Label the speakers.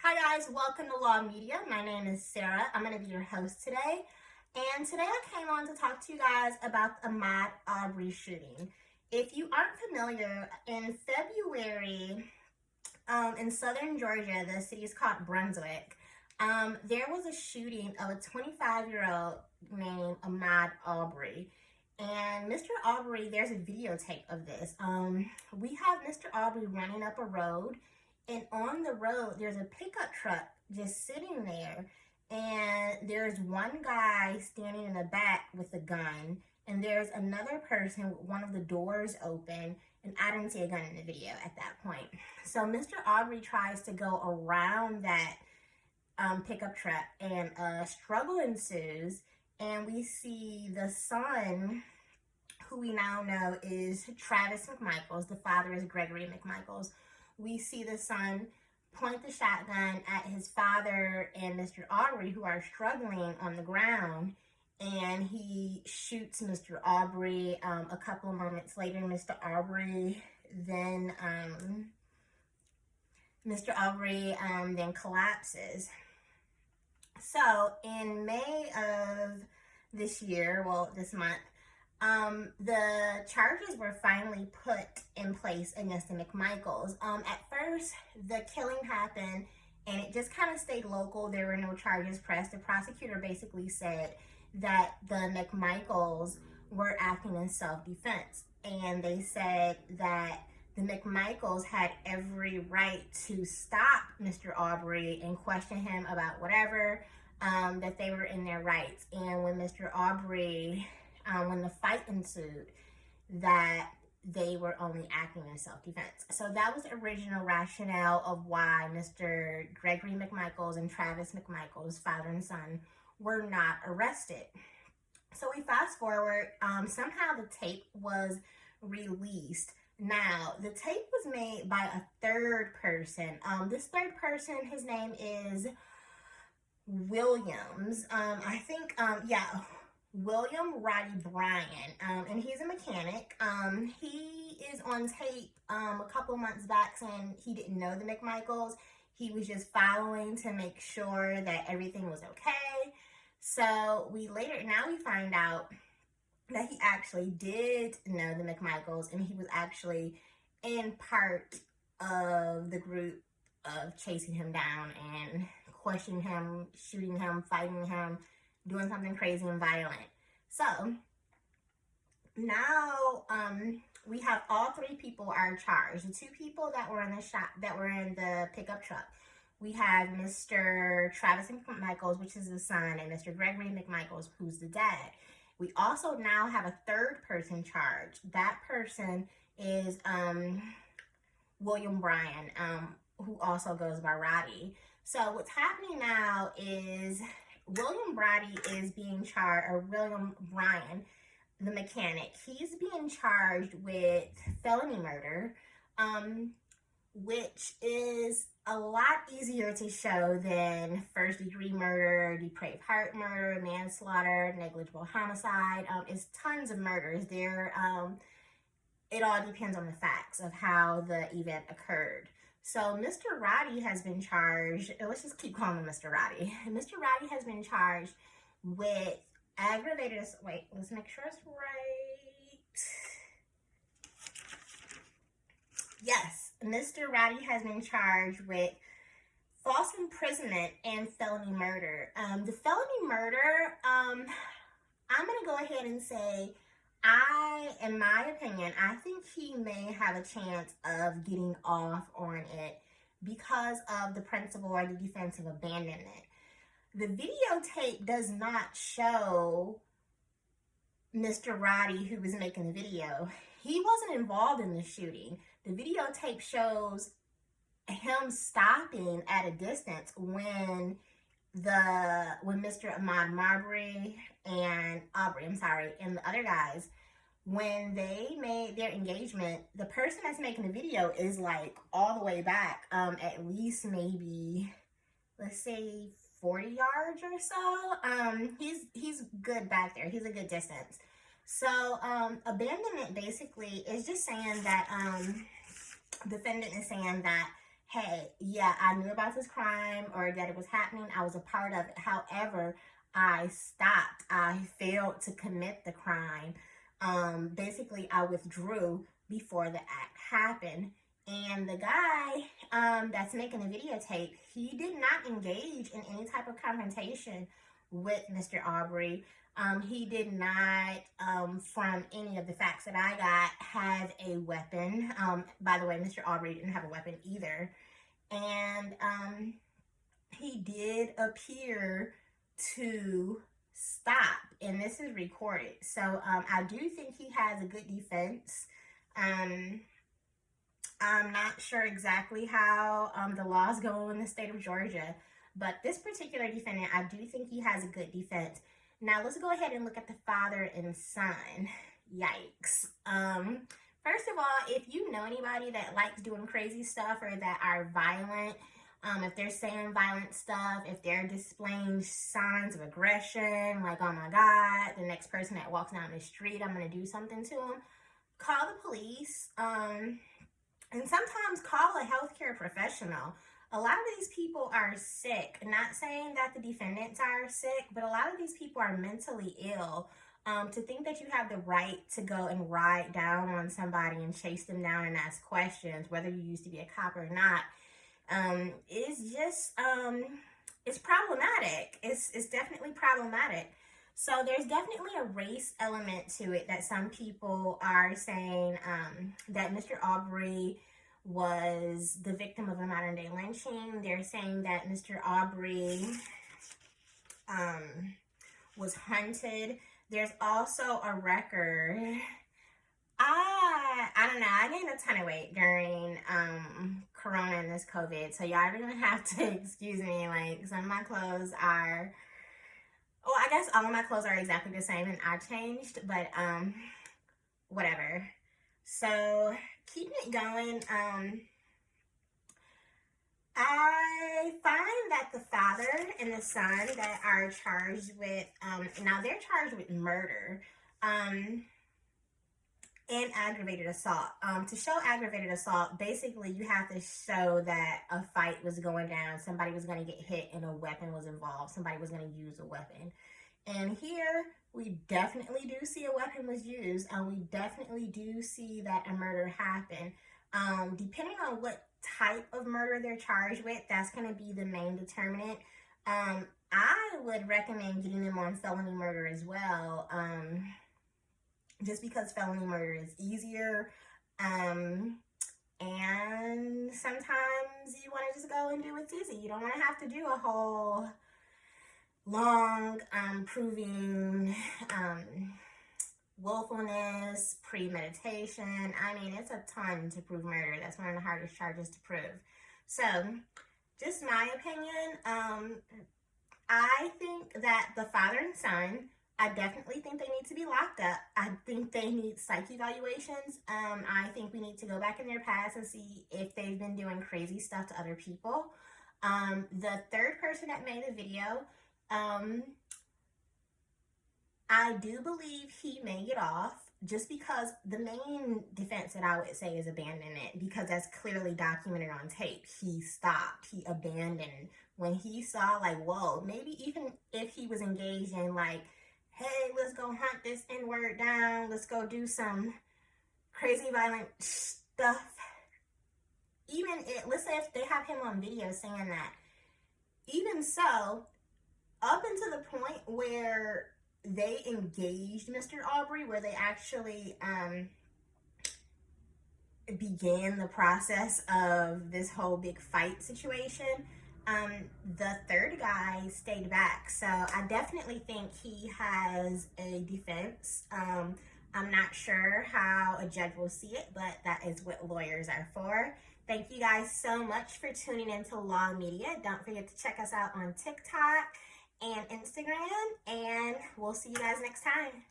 Speaker 1: Hi guys, welcome to Law Media. My name is Sarah. I'm going to be your host today. And today I came on to talk to you guys about the Ahmed Arbery shooting. If you aren't familiar, in February, in southern Georgia, the city is called Brunswick, there was a shooting of a 25-year-old named Ahmed Arbery. And Mr. Arbery, there's a videotape of this. We have Mr. Arbery running up a road, and on the road, there's a pickup truck just sitting there, and there's one guy standing in the back with a gun, and there's another person with one of the doors open, and I didn't see a gun in the video at that point. So Mr. Arbery tries to go around that pickup truck, and a struggle ensues, and we see the son, who we now know is Travis McMichaels. The father is Gregory McMichaels. We see the son point the shotgun at his father and Mr. Arbery, who are struggling on the ground, and he shoots Mr. Arbery. A couple of moments later, Mr. Arbery then collapses. So in May of this year, this month, the charges were finally put in place against the McMichaels. At first, the killing happened and it just kind of stayed local. There were no charges pressed. The prosecutor basically said that the McMichaels were acting in self-defense. And they said that the McMichaels had every right to stop Mr. Arbery and question him about whatever, that they were in their rights. And when Mr. Arbery, when the fight ensued, that they were only acting in self-defense. So that was the original rationale of why Mr. Gregory McMichaels and Travis McMichaels, father and son, were not arrested. So we fast forward, somehow the tape was released. Now, the tape was made by a third person. This third person, his name is Williams. William Roddy Bryan, and he's a mechanic. He is on tape a couple months back saying he didn't know the McMichaels. He was just following to make sure that everything was okay. So we find out that he actually did know the McMichaels, and he was actually in part of the group of chasing him down and questioning him, shooting him, fighting him, doing something crazy and violent. So now we have all three people are charged. The two people that were in the pickup truck. We have Mr. Travis McMichaels, which is the son, and Mr. Gregory McMichaels, who's the dad. We also now have a third person charged. That person is William Bryan, who also goes by Roddy. So what's happening now is William Bryan, the mechanic, he's being charged with felony murder, which is a lot easier to show than first-degree murder, depraved heart murder, manslaughter, negligible homicide. It's tons of murders. It all depends on the facts of how the event occurred. So Mr. Roddy has been charged, let's just keep calling him Mr. Roddy. Mr. Roddy has been charged with let's make sure it's right. Yes, Mr. Roddy has been charged with false imprisonment and felony murder. The felony murder, I'm going to go ahead and say, in my opinion, I think he may have a chance of getting off on it because of the principle or the defense of abandonment. The videotape does not show Mr. Roddy, who was making the video. He wasn't involved in the shooting. The videotape shows him stopping at a distance when Mr. Ahmed Arbery and the other guys, when they made their engagement, the person that's making the video is like all the way back, at least maybe, let's say 40 yards or so. He's good back there. He's a good distance. So abandonment basically is just saying that defendant is saying that, hey, yeah, I knew about this crime or that it was happening. I was a part of it. However, I stopped. I failed to commit the crime. Basically, I withdrew before the act happened. And the guy that's making the videotape, he did not engage in any type of confrontation with Mr. Arbery. He did not, from any of the facts that I got, have a weapon. By the way, Mr. Arbery didn't have a weapon either. And he did appear to stop, and this is recorded. So I do think he has a good defense. I'm not sure exactly how the laws go in the state of Georgia, but this particular defendant, I do think he has a good defense. Now let's go ahead and look at the father and son. Yikes. First of all, if you know anybody that likes doing crazy stuff or that are violent, if they're saying violent stuff, if they're displaying signs of aggression, like, oh my God, the next person that walks down the street, I'm going to do something to them, call the police, and sometimes call a healthcare professional. A lot of these people are sick. Not saying that the defendants are sick, but a lot of these people are mentally ill. To think that you have the right to go and ride down on somebody and chase them down and ask questions, whether you used to be a cop or not, is just, it's problematic. It's definitely problematic. So there's definitely a race element to it, that some people are saying that Mr. Arbery was the victim of a modern day lynching. They're saying that Mr. Arbery was hunted. There's also a record. I don't know. I gained a ton of weight during Corona and this COVID, so y'all are gonna have to excuse me. Like, some of my clothes are, well, I guess all of my clothes are exactly the same and I changed, but whatever. So keeping it going, I find that the father and the son that are charged with, now they're charged with murder, and aggravated assault. To show aggravated assault, basically you have to show that a fight was going down, somebody was going to get hit, and a weapon was involved. Somebody was going to use a weapon. And here, we definitely do see a weapon was used, and we definitely do see that a murder happened. Depending on what type of murder they're charged with, that's going to be the main determinant. I would recommend getting them on felony murder as well. Just because felony murder is easier, and sometimes you want to just go and do what's easy. You don't want to have to do a whole long proving willfulness, premeditation. I mean, it's a ton to prove murder. That's one of the hardest charges to prove. So, just my opinion, I think that the father and son, I definitely think they need to be locked up. I think they need psych evaluations. I think we need to go back in their past and see if they've been doing crazy stuff to other people. The third person that made the video, I do believe he may get off, just because the main defense that I would say is abandonment, because that's clearly documented on tape. He stopped, he abandoned. When he saw, like, whoa, maybe even if he was engaged in, like, hey, let's go hunt this N-word down, let's go do some crazy violent stuff. Even if, let's say if they have him on video saying that, even so, up until the point where they engaged Mr. Arbery, where they actually began the process of this whole big fight situation, the third guy stayed back. So I definitely think he has a defense. I'm not sure how a judge will see it, but that is what lawyers are for. Thank you guys so much for tuning into Law Media. Don't forget to check us out on TikTok and Instagram, and we'll see you guys next time.